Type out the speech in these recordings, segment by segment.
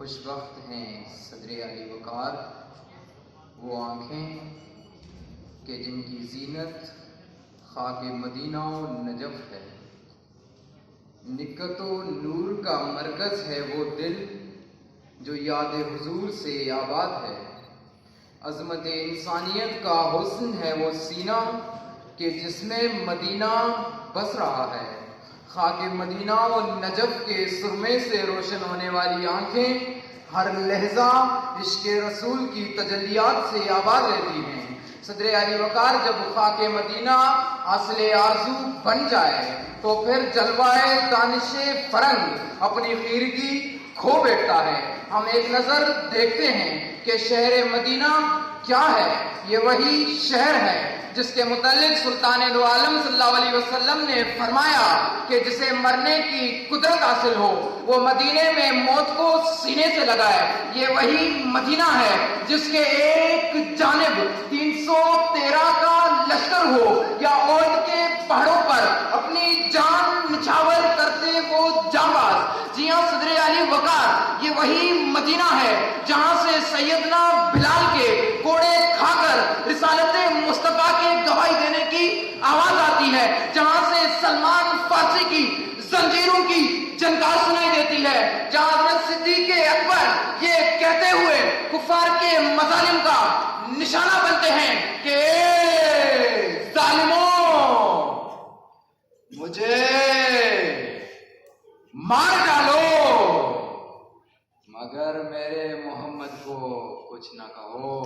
خوش وقت ہیں صدر علی وقار وہ آنکھیں کہ جن کی زینت خاک مدینہ و نجف ہے، نکت و نور کا مرکز ہے وہ دل جو یاد حضور سے آباد ہے، عظمت انسانیت کا حسن ہے وہ سینہ کہ جس میں مدینہ بس رہا ہے، خاک مدینہ و نجف کے سرمے سے روشن ہونے والی آنکھیں ہر لہجہ عشق رسول کی تجلیات سے آباد رہتی ہیں۔ صدر علی وقار جب خاک مدینہ اصل آرزو بن جائے تو پھر جلوائے دانش فرنگ اپنی خیرگی کھو بیٹھتا ہے۔ ہم ایک نظر دیکھتے ہیں کہ شہر مدینہ کیا ہے۔ یہ وہی شہر ہے جس کے متعلق سلطان دو عالم صلی اللہ علیہ وسلم نے فرمایا کہ جسے مرنے کی قدرت حاصل ہو وہ مدینے میں موت کو سینے سے لگائے۔ یہ وہی مدینہ ہے جس کے ایک جانب 313 کا لشکر ہو یا اونٹ کے پہاڑوں پر اپنی جان نچھاور کرتے وہ جانباز۔ جی ہاں، صدر علی وقار یہ وہی مدینہ ہے جہاں سے سیدنا بلال کے کوڑے کھا کر رسالت مصطفیٰ کے گواہی دینے کی آواز آتی ہے، جہاں سے سلمان فارسی کی زنجیروں کی جھنکار سنائی دیتی ہے، جہاں حضرت صدیق اکبر یہ کہتے ہوئے کفار کے مظالم کا نشانہ بنتے ہیں کہ اے ظالموں مجھے مار ڈالو مگر میرے محمد کو کچھ نہ کہو۔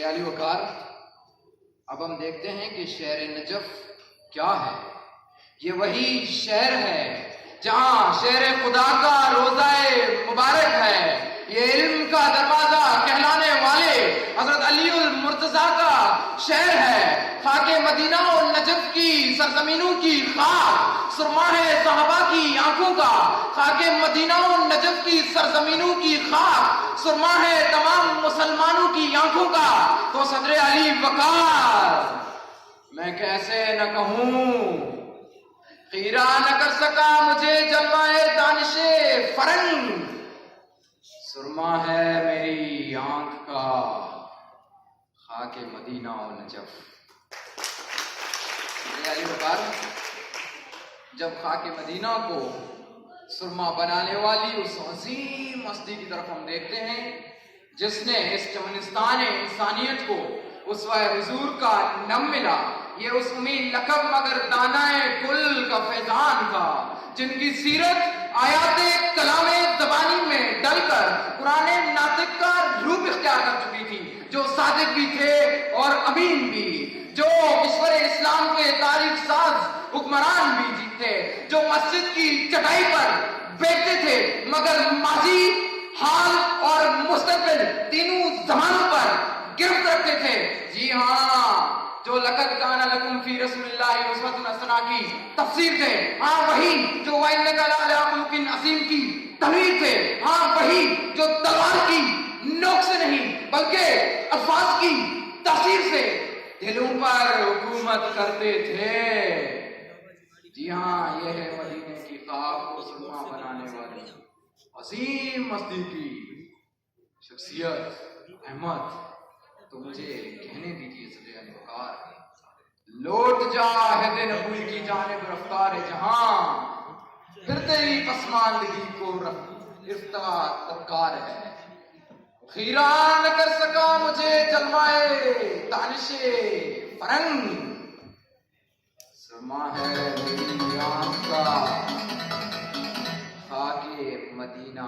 علی وقار اب ہم دیکھتے ہیں کہ شہر نجف کیا ہے۔ یہ وہی شہر ہے جہاں شہر خدا کا روزہ مبارک ہے، یہ علم کا دروازہ کہلانے والے حضرت علی المرتضیٰ کا شہر ہے۔ خاک مدینہ اور نجف کی سرزمینوں کی خاک سرما ہے صحابہ کی آنکھوں کا، خاک مدینہ اور نجف کی سرزمینوں کی خاک سرما ہے تمام مسلمانوں کی آنکھوں کا۔ تو صدر علی وقار میں کیسے نہ کہوں، خیرہ نہ کر سکا مجھے جلوائے دانش فرنگ، سرما ہے میری آنکھ کا خاک مدینہ و نجف۔ علی وقار جب خاک مدینہ کو سرما بنانے والی اس عظیم ہستی کی طرف ہم دیکھتے ہیں جس نے اس چمنستان انسانیت کو اسوہ حضور کا نم ملا، یہ اس امید لقب مگر دانائے گل کا فیضان تھا، جن کی سیرت آیات کلام زبانی میں ڈل کر قرآن ناطق کا روپ اختیار کر چکی تھی، جو صادق بھی تھے اور امین بھی، جو کشور اسلام کے تاریخ ساز حکمران بھی تھے، جو مسجد کی چٹائی پر بیٹھتے تھے مگر ماضی، حال اور مستقبل تینوں زمانوں پر گرفت رکھتے تھے۔ جی ہاں، جو لقد کان لکم فی رسول اللہ اسوۃ حسنہ کی تفسیر تھے، ہاں وہی جو وَإِنَّكَ لَعَلَىٰ خُلُقٍ عَظِيمٍ کی تحریر تھے، ہاں وہی جو تلوار کی نوک سے نہیں بلکہ الفاظ کی تاثیر سے دلوں پر حکومت کرتے تھے۔ جی ہاں، یہ ہے مدینے کی خاک کو سرما بنانے والی عظیم ہستی کی شخصیت احمد۔ تو مجھے کہنے دیجیے صدر علی وقار، لوٹ جا عہد نبوی کی جانب رفتار جہاں، پھر تیری پسماندگی کو رفتہ طبقار ہے، خیرہ نہ کر سکا مجھے جلوائے دانش فرنگ، سرما ہے میری آنکھ کا خاک مدینہ